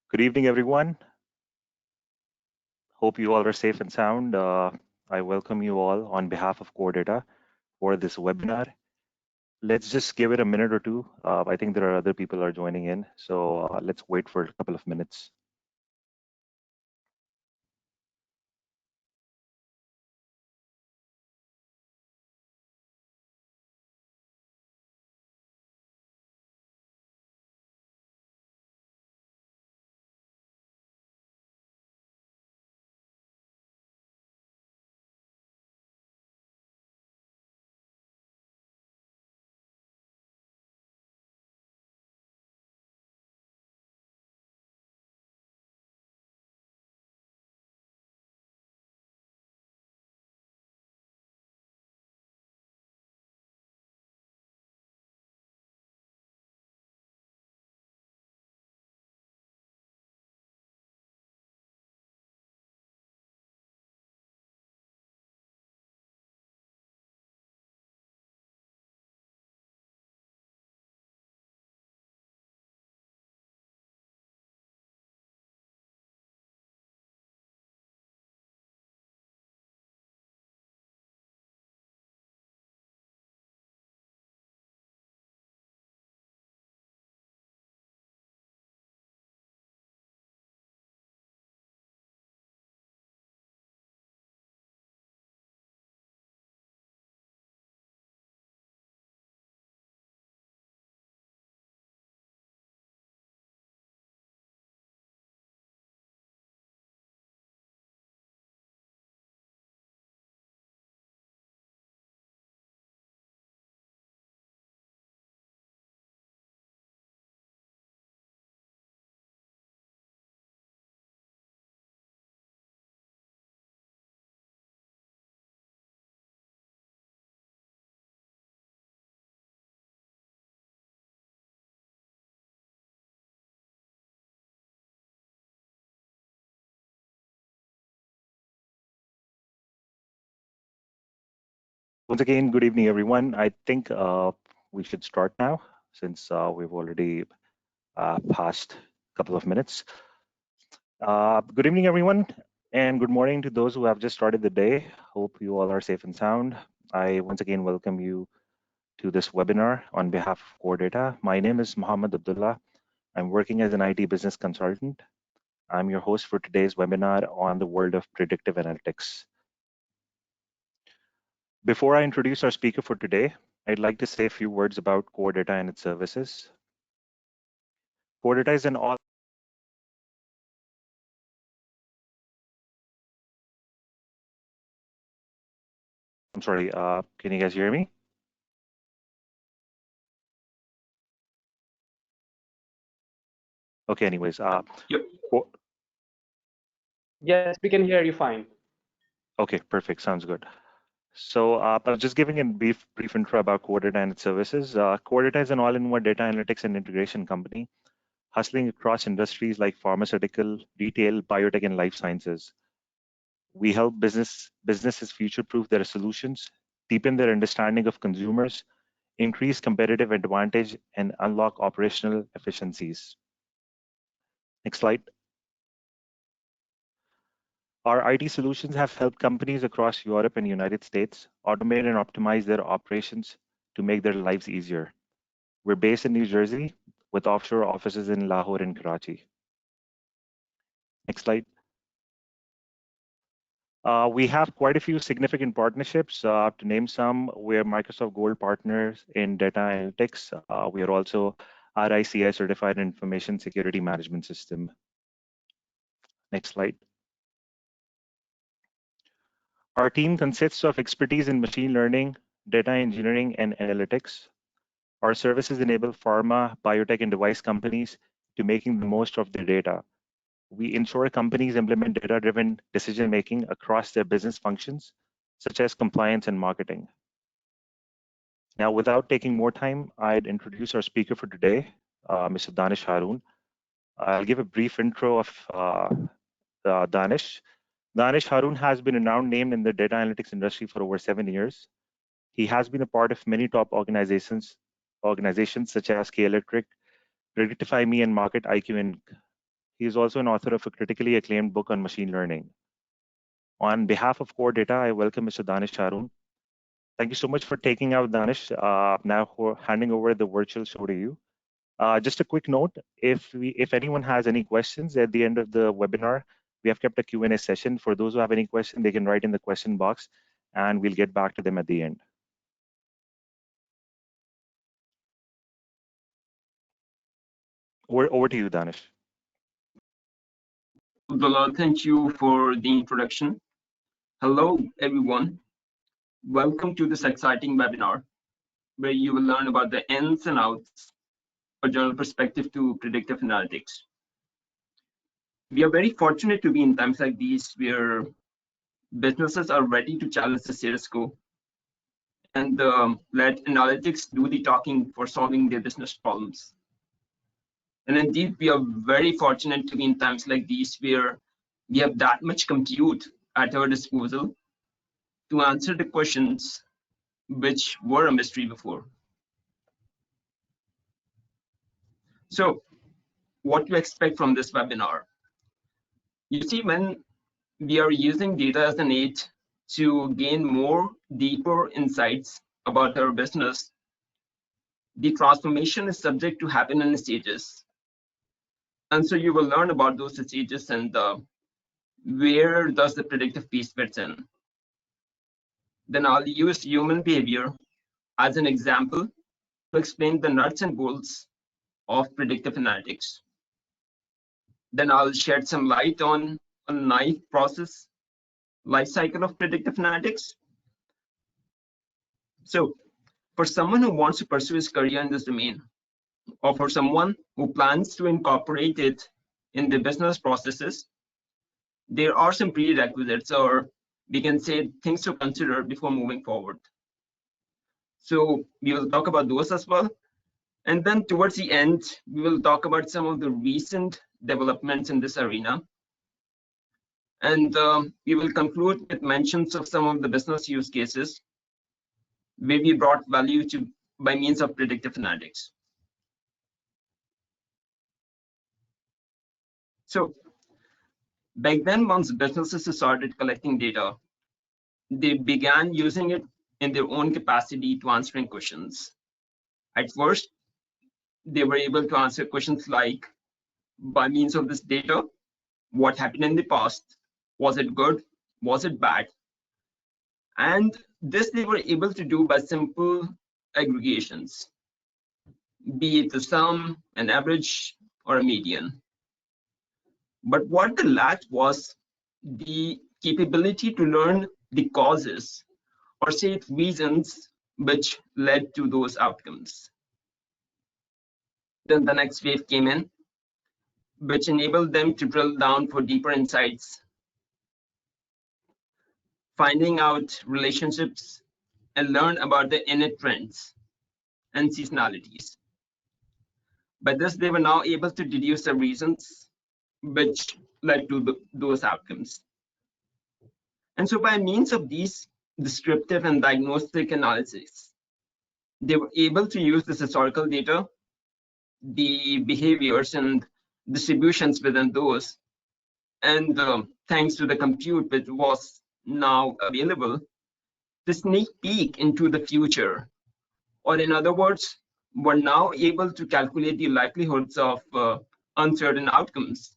Good evening, everyone. Hope you all are safe and sound. I welcome you all on behalf of Core Data for this webinar. Let's just give it a minute or two. I think there are other people are joining in, so let's wait for a couple of minutes. Once again, good evening, everyone. I think we should start now since we've already passed a couple of minutes. Good evening, everyone, and good morning to those who have just started the day. Hope you all are safe and sound. I once again welcome you to this webinar on behalf of Core Data. My name is Mohammed Abdullah. I'm working as an IT business consultant. I'm your host for today's webinar on the world of predictive analytics. Before I introduce our speaker for today, I'd like to say a few words about Core Data and its services. Core Data is an all I'm sorry, can you guys hear me? Okay, anyways. Yes, we can hear you fine. Okay, perfect, sounds good. So I was just giving a brief intro about Core Data and its services. Core Data is an all-in-one data analytics and integration company, hustling across industries like pharmaceutical, retail, biotech, and life sciences. We help businesses future-proof their solutions, deepen their understanding of consumers, increase competitive advantage, and unlock operational efficiencies. Next slide. Our IT solutions have helped companies across Europe and United States automate and optimize their operations to make their lives easier. We're based in New Jersey with offshore offices in Lahore and Karachi. Next slide. We have quite a few significant partnerships. To name some, we're Microsoft Gold partners in data analytics. We are also RICI certified information security management system. Next slide. Our team consists of expertise in machine learning, data engineering, and analytics. Our services enable pharma, biotech, and device companies to making the most of their data. We ensure companies implement data-driven decision-making across their business functions, such as compliance and marketing. Now, without taking more time, I'd introduce our speaker for today, Mr. Danish Haroon. I'll give a brief intro of Danish. Danish Haroon has been a renowned name in the data analytics industry for over 7 years. He has been a part of many top organizations such as K Electric, Predictify Me, and Market IQ Inc. He is also an author of a critically acclaimed book on machine learning. On behalf of Core Data, I welcome Mr. Danish Haroon. Thank you so much for taking out, Danish. Now handing over the virtual show to you. Just a quick note, if anyone has any questions at the end of the webinar, we have kept a Q&A session. For those who have any questions, they can write in the question box and we'll get back to them at the end. Over to you, Danish. Abdullah, thank you for the introduction. Hello, everyone. Welcome to this exciting webinar, where you will learn about the ins and outs of a general perspective to predictive analytics. We are very fortunate to be in times like these where businesses are ready to challenge the status quo and let analytics do the talking for solving their business problems. And indeed, we are very fortunate to be in times like these where we have that much compute at our disposal to answer the questions which were a mystery before. So what to expect from this webinar? You see, when we are using data as an aid to gain more deeper insights about our business, the transformation is subject to happen in stages. And so you will learn about those stages and where does the predictive piece fits in. Then I'll use human behavior as an example to explain the nuts and bolts of predictive analytics. Then I'll shed some light on a life process, life cycle of predictive analytics. So for someone who wants to pursue his career in this domain, or for someone who plans to incorporate it in the business processes, there are some prerequisites, or we can say things to consider before moving forward. So we will talk about those as well. And then towards the end, we will talk about some of the recent developments in this arena. And we will conclude with mentions of some of the business use cases where we brought value to by means of predictive analytics. So back then, once businesses started collecting data, they began using it in their own capacity to answering questions. At first, they were able to answer questions like, by means of this data, what happened in the past? Was it good? Was it bad? And this they were able to do by simple aggregations, be it the sum, an average, or a median. But what they lacked was the capability to learn the causes, or say reasons, which led to those outcomes. Then the next wave came in, which enabled them to drill down for deeper insights, finding out relationships, and learn about the innate trends and seasonalities. By this, they were now able to deduce the reasons which led to those outcomes. And so by means of these descriptive and diagnostic analysis, they were able to use this historical data, the behaviors and distributions within those, and thanks to the compute which was now available, to sneak peek into the future, or in other words, were now able to calculate the likelihoods of uncertain outcomes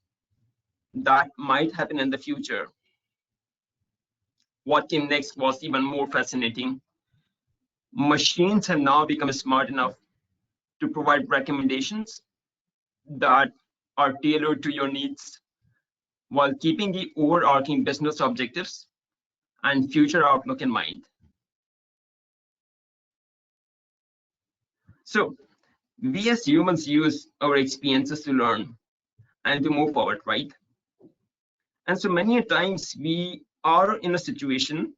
that might happen in the future. What came next was even more fascinating. Machines have now become smart enough to provide recommendations that are tailored to your needs while keeping the overarching business objectives and future outlook in mind. So we as humans use our experiences to learn and to move forward, right? And so many times we are in a situation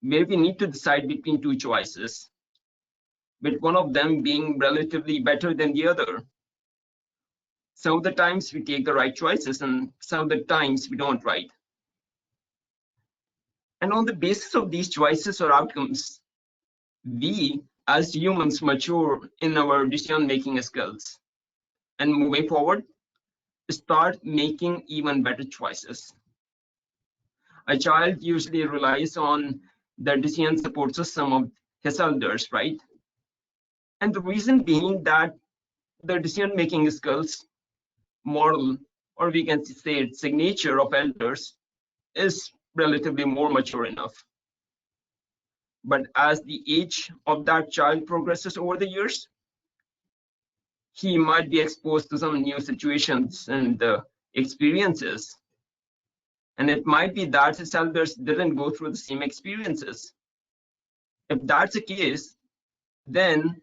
where we need to decide between two choices, with one of them being relatively better than the other. Some of the times we take the right choices and some of the times we don't, right? And on the basis of these choices or outcomes, we as humans mature in our decision-making skills. And moving forward, start making even better choices. A child usually relies on the decision support system of his elders, right? And the reason being that the decision-making skills, model, or we can say its signature of elders is relatively more mature enough. But as the age of that child progresses over the years, he might be exposed to some new situations and experiences. And it might be that his elders didn't go through the same experiences. If that's the case, then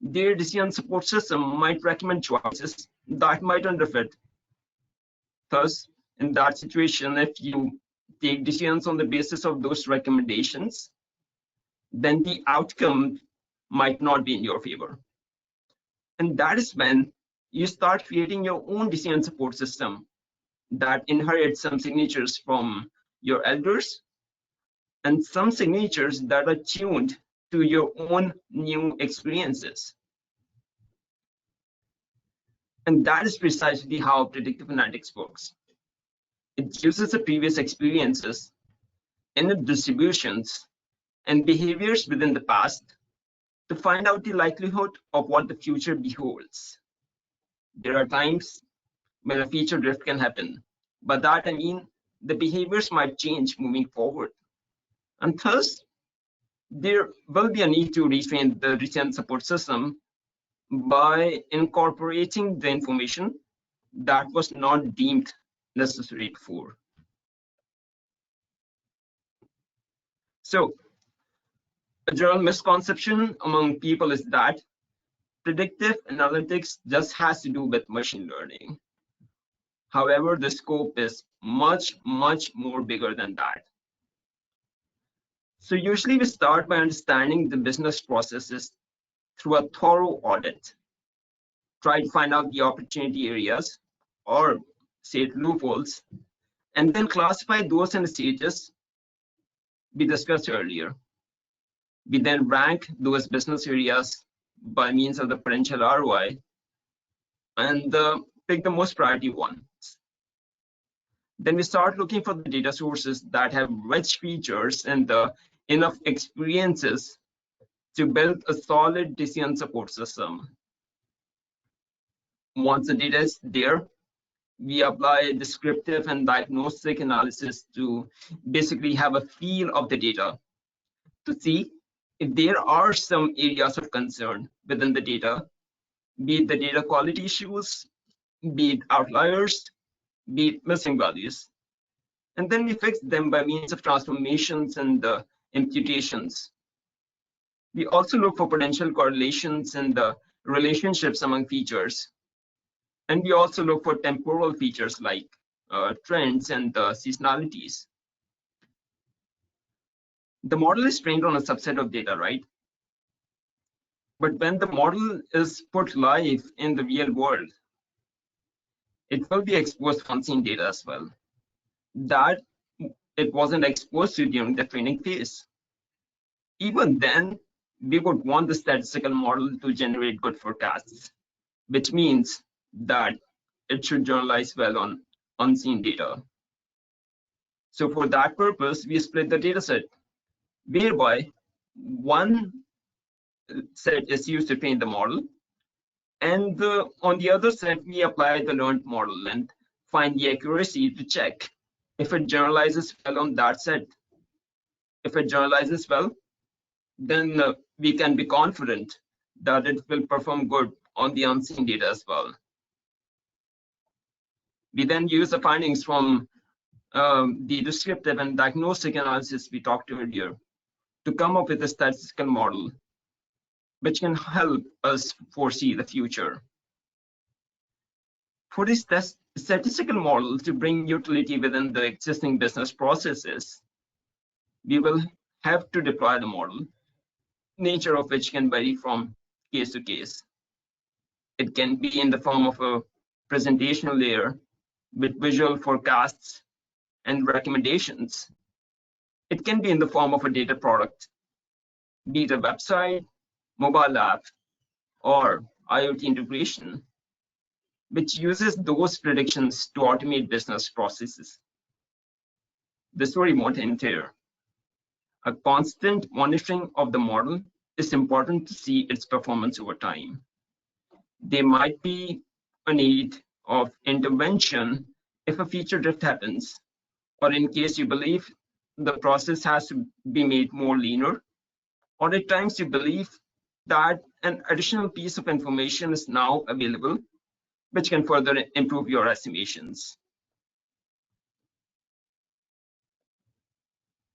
their decision support system might recommend choices that might underfit. Thus, in that situation, if you take decisions on the basis of those recommendations, then the outcome might not be in your favor. And that is when you start creating your own decision support system that inherits some signatures from your elders and some signatures that are tuned to your own new experiences. And that is precisely how predictive analytics works. It uses the previous experiences, inner distributions, and behaviors within the past to find out the likelihood of what the future beholds. There are times when a feature drift can happen, but that I mean the behaviors might change moving forward. And thus, there will be a need to retrain the decision support system by incorporating the information that was not deemed necessary before. So, a general misconception among people is that predictive analytics just has to do with machine learning. However, the scope is much, much more bigger than that. So usually we start by understanding the business processes through a thorough audit. Try to find out the opportunity areas or say loopholes, and then classify those in the stages we discussed earlier. We then rank those business areas by means of the potential ROI and pick the most priority ones. Then we start looking for the data sources that have rich features and enough experiences to build a solid decision support system. Once the data is there, we apply descriptive and diagnostic analysis to basically have a feel of the data to see if there are some areas of concern within the data, be it the data quality issues, be it outliers, be it missing values. And then we fix them by means of transformations and imputations. We also look for potential correlations and relationships among features. And we also look for temporal features like trends and seasonalities. The model is trained on a subset of data, right? But when the model is put live in the real world, it will be exposed to unseen data as well that it wasn't exposed to during the training phase. Even then, we would want the statistical model to generate good forecasts, which means that it should generalize well on unseen data. So for that purpose, we split the data set, whereby one set is used to train the model, and on the other set, we apply the learned model and find the accuracy to check if it generalizes well on that set. If it generalizes well, then we can be confident that it will perform good on the unseen data as well. We then use the findings from the descriptive and diagnostic analysis we talked earlier to come up with a statistical model which can help us foresee the future. For this statistical model to bring utility within the existing business processes, we will have to deploy the model, nature of which can vary from case to case. It can be in the form of a presentational layer with visual forecasts and recommendations. It can be in the form of a data product, be it a website, mobile app, or IoT integration. which uses those predictions to automate business processes. The story won't end here. A constant monitoring of the model is important to see its performance over time. There might be a need of intervention if a feature drift happens, or in case you believe the process has to be made more leaner, or at times you believe that an additional piece of information is now available, which can further improve your estimations.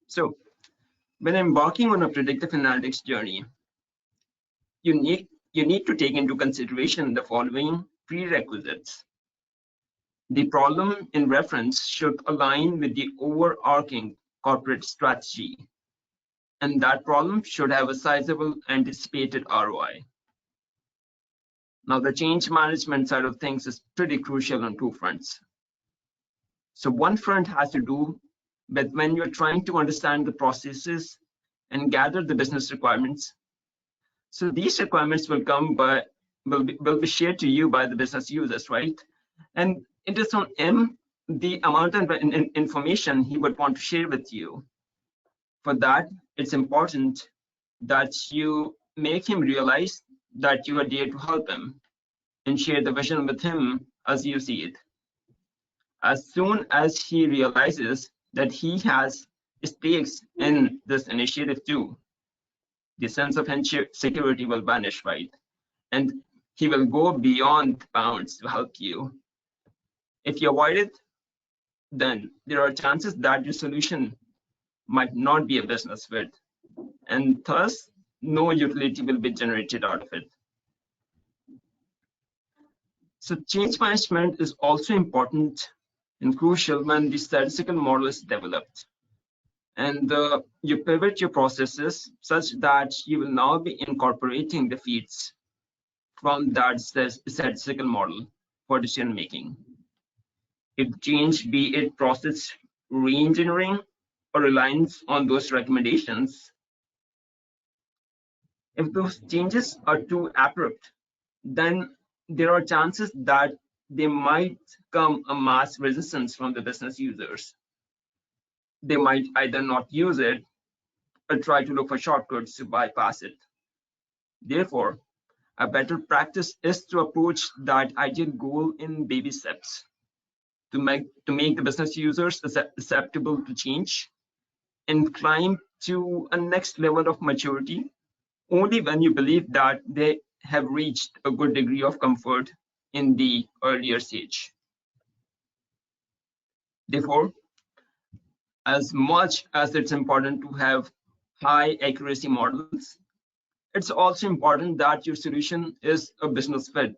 So when embarking on a predictive analytics journey, you need to take into consideration the following prerequisites. The problem in reference should align with the overarching corporate strategy, and that problem should have a sizable anticipated ROI. Now, the change management side of things is pretty crucial on two fronts. So one front has to do with when you're trying to understand the processes and gather the business requirements. So these requirements will be shared to you by the business users, right? And it is on him the amount of information he would want to share with you. For that, it's important that you make him realize that you are there to help him and share the vision with him as you see it. As soon as he realizes that he has stakes in this initiative too, the sense of security will vanish, right? And he will go beyond bounds to help you. If you avoid it, then there are chances that your solution might not be a business fit, and thus no utility will be generated out of it. So change management is also important and crucial when the statistical model is developed. And you pivot your processes such that you will now be incorporating the feeds from that statistical model for decision making. If change, be it process re-engineering or reliance on those recommendations, if those changes are too abrupt, then there are chances that they might come a mass resistance from the business users. They might either not use it or try to look for shortcuts to bypass it. Therefore, a better practice is to approach that ideal goal in baby steps to make the business users susceptible to change and climb to a next level of maturity only when you believe that they have reached a good degree of comfort in the earlier stage. Therefore, as much as it's important to have high accuracy models, it's also important that your solution is a business fit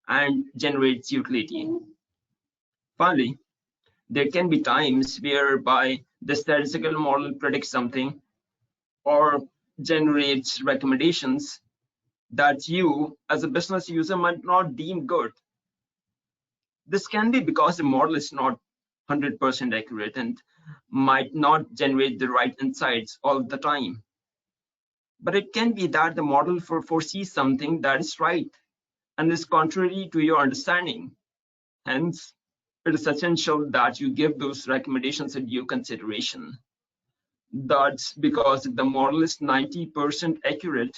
and generates utility. Finally, there can be times whereby the statistical model predicts something or generates recommendations that you as a business user might not deem good. This can be because the model is not 100% accurate and might not generate the right insights all the time. But it can be that the model foresees something that is right and is contrary to your understanding. Hence, it is essential that you give those recommendations a due consideration. That's because if the model is 90% accurate,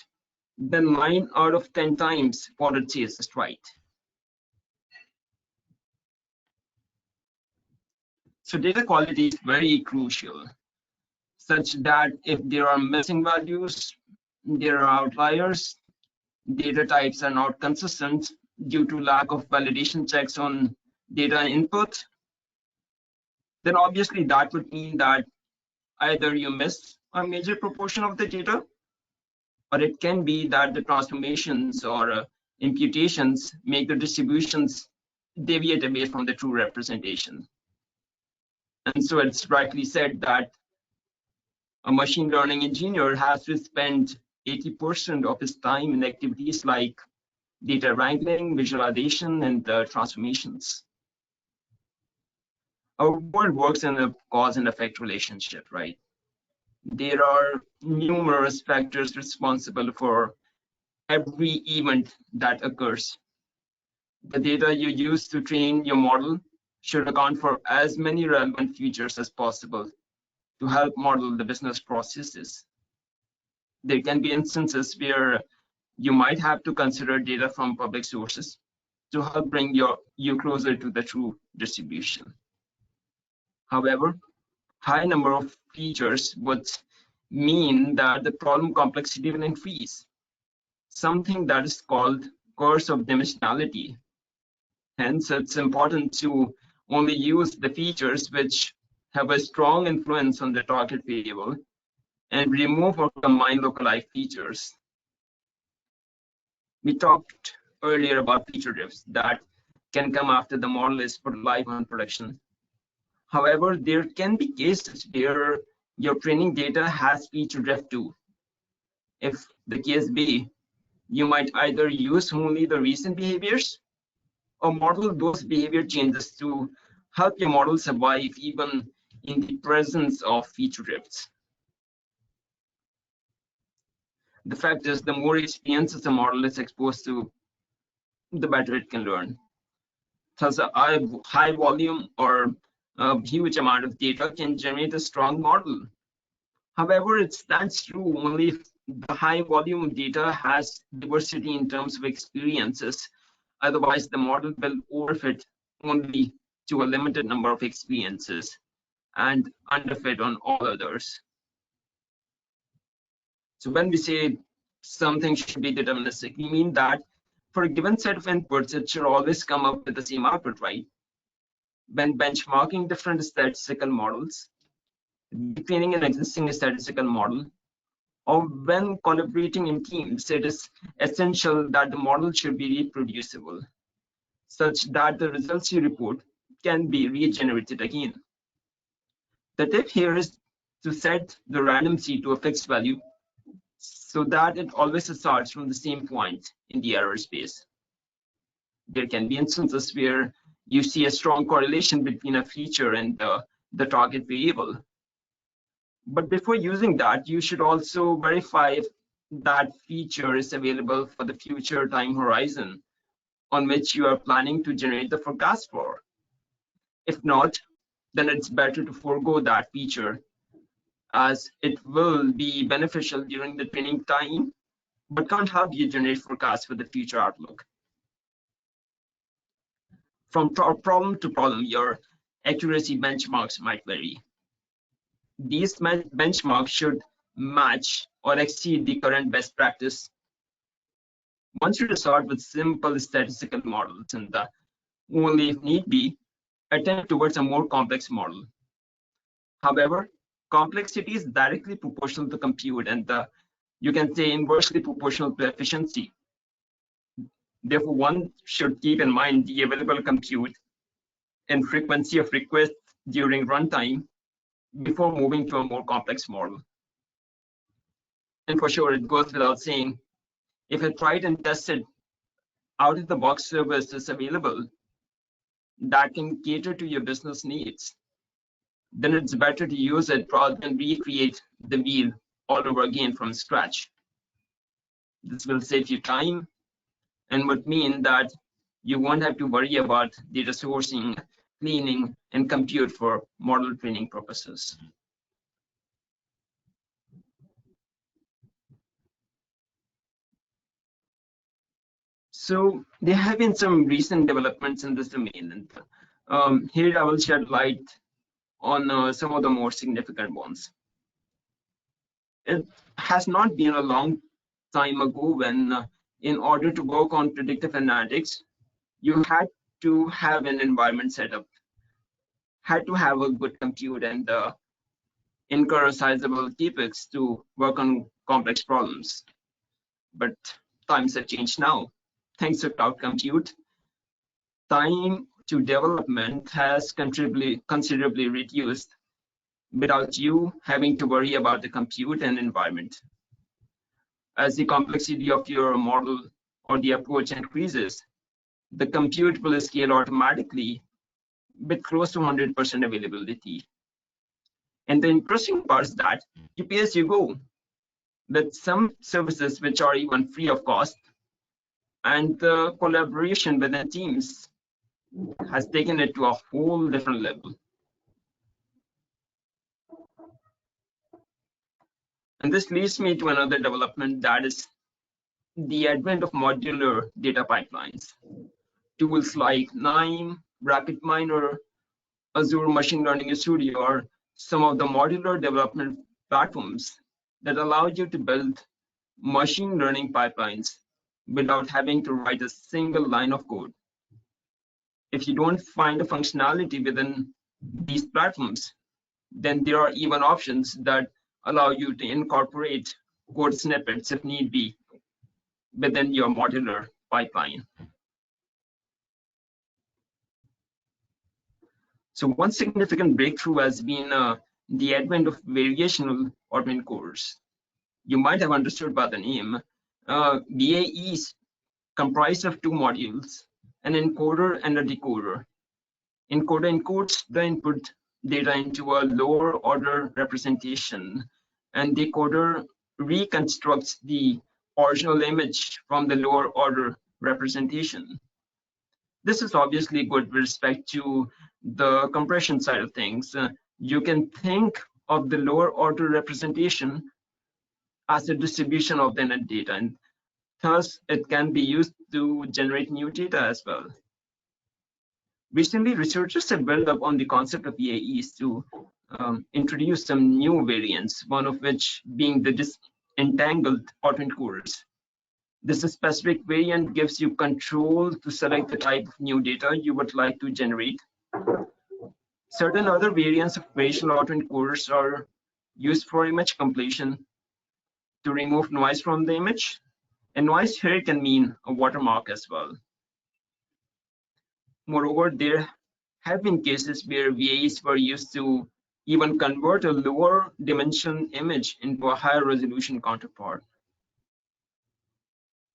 then 9 out of 10 times what it says is right. So data quality is very crucial, such that if there are missing values, there are outliers, data types are not consistent due to lack of validation checks on data input, then obviously that would mean that either you miss a major proportion of the data, or it can be that the transformations or imputations make the distributions deviate away from the true representation. And so it's rightly said that a machine learning engineer has to spend 80% of his time in activities like data wrangling, visualization, and transformations. Our world works in a cause and effect relationship, right? There are numerous factors responsible for every event that occurs. The data you use to train your model should account for as many relevant features as possible to help model the business processes. There can be instances where you might have to consider data from public sources to help bring you closer to the true distribution. However, high number of features would mean that the problem complexity will increase, something that is called curse of dimensionality. Hence, it's important to only use the features which have a strong influence on the target variable and remove or combine localized features. We talked earlier about feature drifts that can come after the model is put live on production. However, there can be cases where your training data has feature drift too. If the case be, you might either use only the recent behaviors or model those behavior changes to help your model survive even in the presence of feature drifts. The fact is, the more experiences a model is exposed to, the better it can learn. Thus, a high volume or a huge amount of data can generate a strong model. However, it stands true only if the high volume data has diversity in terms of experiences. Otherwise, the model will overfit only to a limited number of experiences and underfit on all others. So when we say something should be deterministic, we mean that for a given set of inputs, it should always come up with the same output, right? When benchmarking different statistical models, training an existing statistical model, or when collaborating in teams, it is essential that the model should be reproducible, such that the results you report can be regenerated again. The tip here is to set the random seed to a fixed value so that it always starts from the same point in the error space. There can be instances where you see a strong correlation between a feature and the target variable. But before using that, you should also verify if that feature is available for the future time horizon on which you are planning to generate the forecast for. If not, then it's better to forego that feature, as it will be beneficial during the training time, but can't help you generate forecasts for the future outlook. From problem to problem, your accuracy benchmarks might vary. These benchmarks should match or exceed the current best practice. One should start with simple statistical models and only if need be, attempt towards a more complex model. However, complexity is directly proportional to compute and you can say inversely proportional to efficiency. Therefore, one should keep in mind the available compute and frequency of requests during runtime before moving to a more complex model. And for sure, it goes without saying, if a tried and tested out-of-the-box service is available that can cater to your business needs, then it's better to use it rather than recreate the wheel all over again from scratch. This will save you time and would mean that you won't have to worry about data sourcing, cleaning, and compute for model training purposes. So there have been some recent developments in this domain, and here I will shed light on some of the more significant ones. It has not been a long time ago when, in order to work on predictive analytics, you had to have an environment set up, had to have a good compute and incur a sizable capex to work on complex problems. But times have changed now. Thanks to cloud compute, time to development has considerably reduced without you having to worry about the compute and environment. As the complexity of your model or the approach increases, the compute will scale automatically with close to 100% availability. And the interesting part is that you pay as you go, with some services which are even free of cost, And the collaboration within teams has taken it to a whole different level. And this leads me to another development, that is the advent of modular data pipelines. Tools like NIME, RapidMiner, Azure Machine Learning Studio are some of the modular development platforms that allow you to build machine learning pipelines without having to write a single line of code. If you don't find a functionality within these platforms, then there are even options that allow you to incorporate code snippets if need be within your modular pipeline. So one significant breakthrough has been the advent of variational automated coders. You might have understood by the name. VAEs comprise of two modules, an encoder and a decoder. Encoder encodes the input data into a lower order representation, and decoder reconstructs the original image from the lower order representation. This is obviously good with respect to the compression side of things. You can think of the lower order representation as a distribution of the net data, and thus it can be used to generate new data as well. Recently, researchers have built up on the concept of VAEs to introduce some new variants, one of which being the disentangled autoencoders. This specific variant gives you control to select the type of new data you would like to generate. Certain other variants of variational autoencoders are used for image completion to remove noise from the image. And noise here can mean a watermark as well. Moreover, there have been cases where VAEs were used to even convert a lower dimension image into a higher resolution counterpart.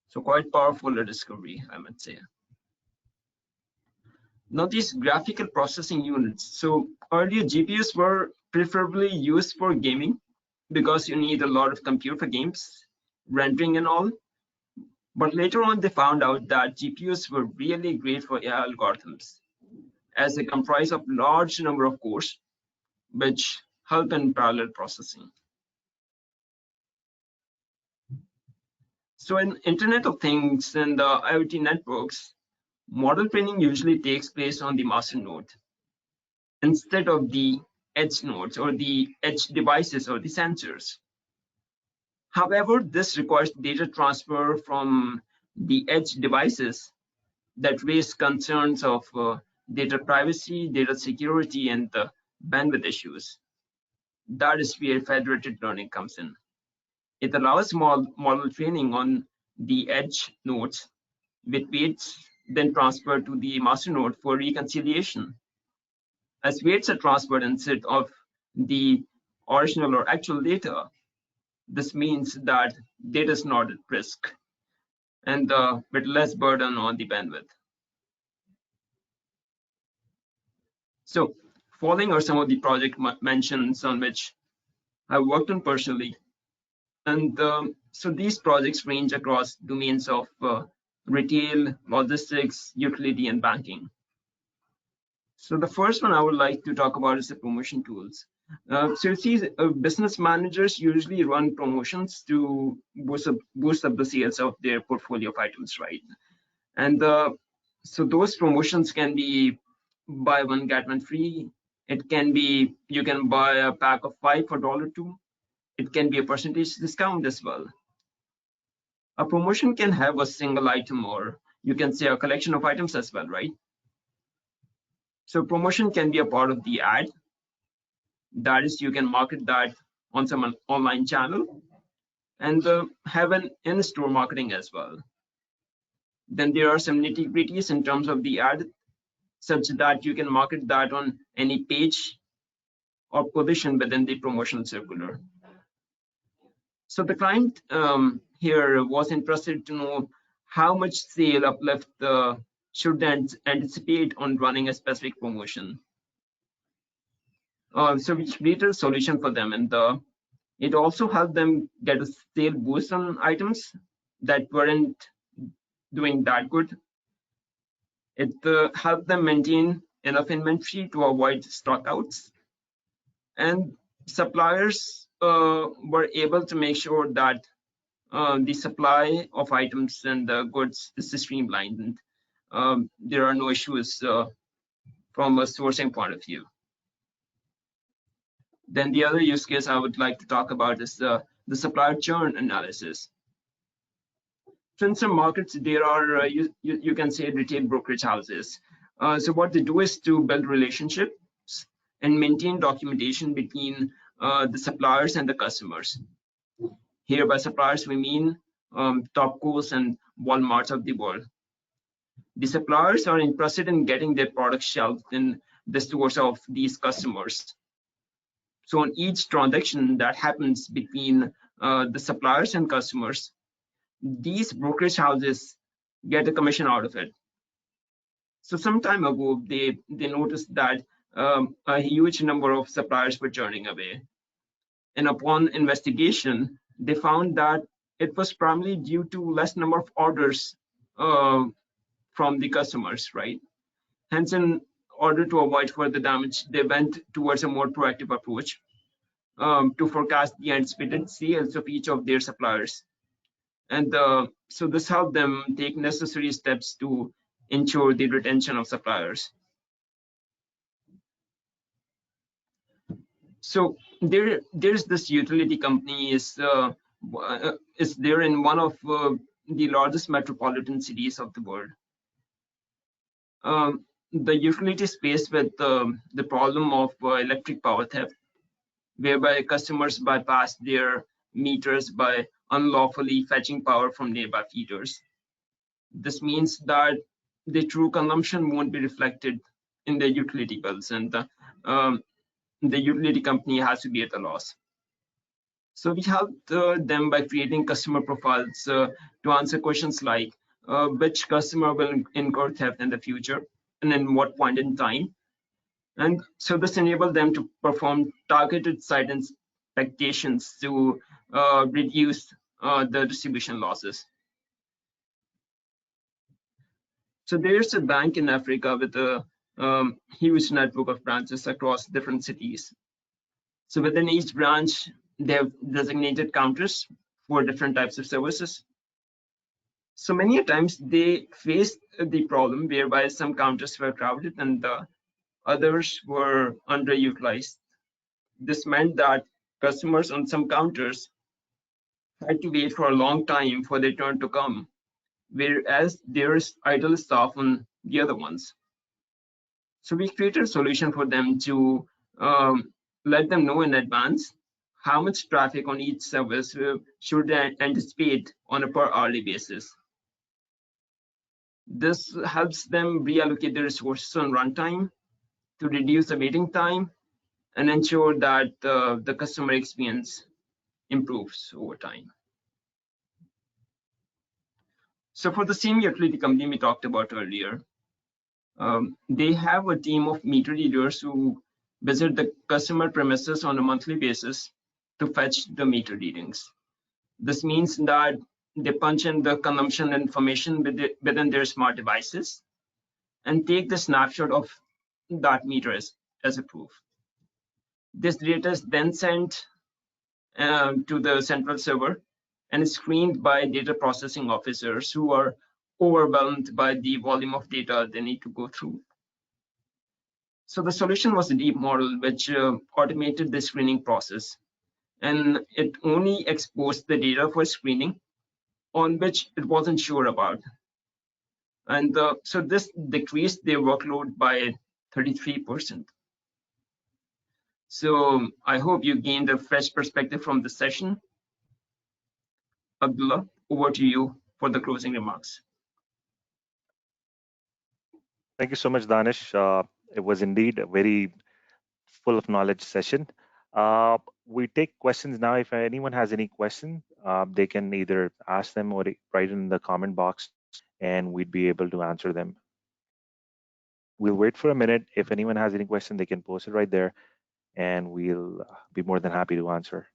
So quite powerful a discovery, I might say. Now these graphical processing units. So earlier GPUs were preferably used for gaming because you need a lot of compute for games, rendering and all. But later on, they found out that GPUs were really great for AI algorithms, as they comprise of large number of cores, which help in parallel processing. So in Internet of Things and the IoT networks, model training usually takes place on the master node instead of the edge nodes or the edge devices or the sensors. However, this requires data transfer from the edge devices that raise concerns of data privacy, data security, and the bandwidth issues. That is where federated learning comes in. It allows model training on the edge nodes with weights then transferred to the master node for reconciliation. As weights are transferred instead of the original or actual data, this means that data is not at risk and with less burden on the bandwidth. So following are some of the project mentions on which I worked on personally. And so these projects range across domains of retail, logistics, utility, and banking. So the first one I would like to talk about is the promotion tools. So you see, business managers usually run promotions to boost up the sales of their portfolio of items, right? And so those promotions can be buy one get one free. It can be you can buy a pack of 5 for $2. It can be a percentage discount as well. A promotion can have a single item, or you can say a collection of items as well, right? So promotion can be a part of the ad. That is, you can market that on some online channel and have an in-store marketing as well. Then there are some nitty-gritties in terms of the ad, such that you can market that on any page or position within the promotional circular. So the client here was interested to know how much sale uplift should they anticipate on running a specific promotion. So we created a solution for them, and it also helped them get a sale boost on items that weren't doing that good. It helped them maintain enough inventory to avoid stockouts, and suppliers were able to make sure that the supply of items and the goods is streamlined, and there are no issues from a sourcing point of view. Then the other use case I would like to talk about is the supplier churn analysis. So in some markets, there are, you can say, retail brokerage houses. So what they do is to build relationships and maintain documentation between the suppliers and the customers. Here by suppliers, we mean Topcos and Walmarts of the world. The suppliers are interested in getting their products shelved in the stores of these customers. So on each transaction that happens between the suppliers and customers, these brokerage houses get a commission out of it. So some time ago, they noticed that a huge number of suppliers were churning away. And upon investigation, they found that it was primarily due to less number of orders from the customers, right? Hence, in order to avoid further damage, they went towards a more proactive approach to forecast the anticipated sales of each of their suppliers. And so this helped them take necessary steps to ensure the retention of suppliers. So there's this utility company is there in one of the largest metropolitan cities of the world. The utility is faced with the problem of electric power theft, whereby customers bypass their meters by unlawfully fetching power from nearby feeders. This means that the true consumption won't be reflected in the utility bills, and the utility company has to be at a loss. So we helped them by creating customer profiles to answer questions like which customer will incur theft in the future and in what point in time. And so this enabled them to perform targeted site inspections to reduce the distribution losses. So there's a bank in Africa with a huge network of branches across different cities. So within each branch, they have designated counters for different types of services. So many times they faced the problem whereby some counters were crowded and the others were underutilized. This meant that customers on some counters had to wait for a long time for their turn to come, whereas there's idle staff on the other ones. So we created a solution for them to let them know in advance how much traffic on each service should they anticipate on a per hourly basis. This helps them reallocate the resources on runtime to reduce the waiting time and ensure that the customer experience improves over time. So for the same utility company we talked about earlier, they have a team of meter readers who visit the customer premises on a monthly basis to fetch the meter readings. This means that they punch in the consumption information within their smart devices and take the snapshot of that meter as a proof. This data is then sent to the central server and is screened by data processing officers who are overwhelmed by the volume of data they need to go through. So the solution was a deep model which automated the screening process, and it only exposed the data for screening on which it wasn't sure about. And so this decreased their workload by 33%. So I hope you gained a fresh perspective from the session. Abdullah, over to you for the closing remarks. Thank you so much, Danish. It was indeed a very full of knowledge session. We take questions now. If anyone has any question, they can either ask them or write in the comment box and we'd be able to answer them. We'll wait for a minute. If anyone has any question, they can post it right there and we'll be more than happy to answer.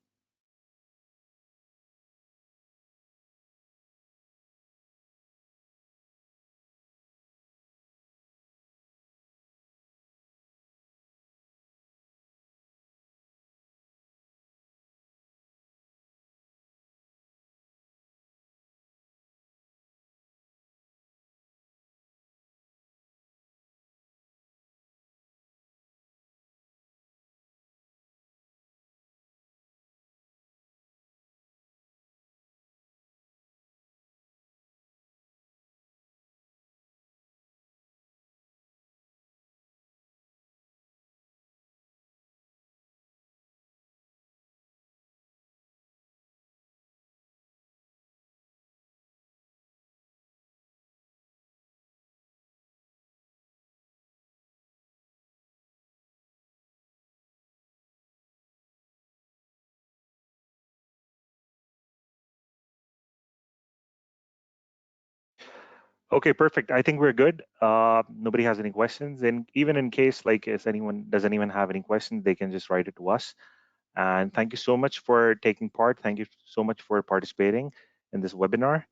Okay, perfect. I think we're good. Nobody has any questions, and even in case, like, does anyone have any questions, they can just write it to us. And thank you so much for taking part. Thank you so much for participating in this webinar.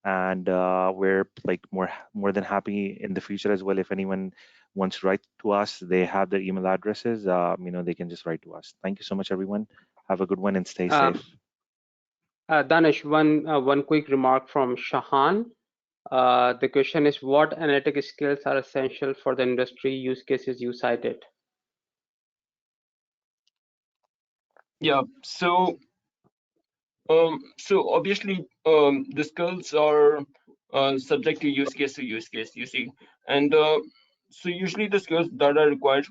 And we're like more than happy in the future as well. If anyone wants to write to us, they have their email addresses. They can just write to us. Thank you so much, everyone. Have a good one and stay safe. Danish, one quick remark from Shahan. The question is, what analytic skills are essential for the industry use cases you cited? Yeah, so obviously the skills are subject to use case, you see, and so usually the skills that are required,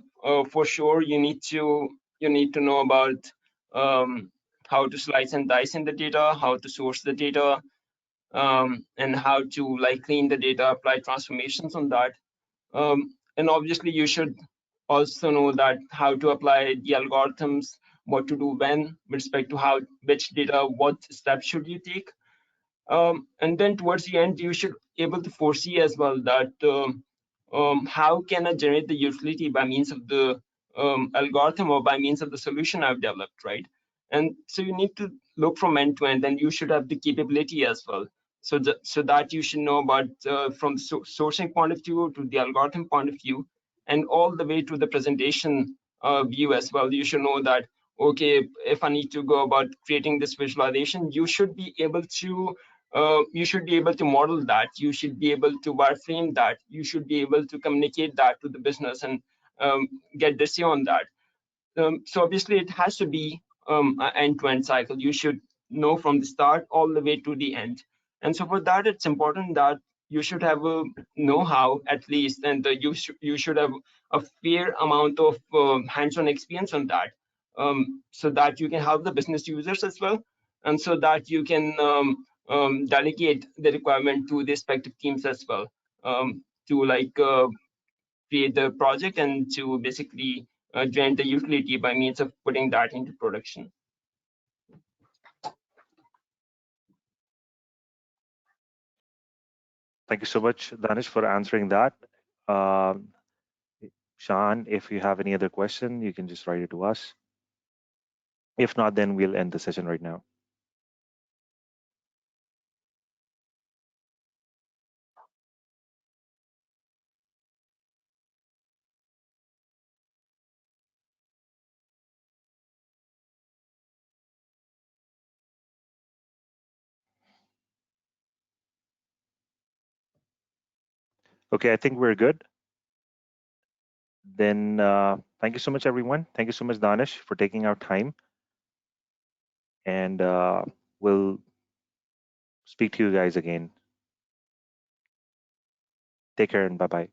for sure, you need to know about how to slice and dice in the data, how to source the data, and how to like clean the data, apply transformations on that. And obviously you should also know that how to apply the algorithms, what to do when with respect to which data, what steps should you take. And then towards the end, you should able to foresee as well that how can I generate the utility by means of the algorithm or by means of the solution I've developed, right? And so you need to look from end to end, and you should have the capability as well. So that you should know about from the sourcing point of view to the algorithm point of view, and all the way to the presentation view as well. You should know that, okay, if I need to go about creating this visualization, you should be able to model that, you should be able to wireframe that, you should be able to communicate that to the business and get this on that. So obviously it has to be an end-to-end cycle. You should know from the start all the way to the end. And so for that, it's important that you should have a know-how at least, and you should have a fair amount of hands-on experience on that, so that you can help the business users as well, and so that you can delegate the requirement to the respective teams as well, to like create the project and to basically generate the utility by means of putting that into production. Thank you so much, Danish, for answering that. Sean, if you have any other question, you can just write it to us. If not, then we'll end the session right now. Okay, I think we're good. Then thank you so much, everyone. Thank you so much, Danish, for taking our time. And we'll speak to you guys again. Take care and bye-bye.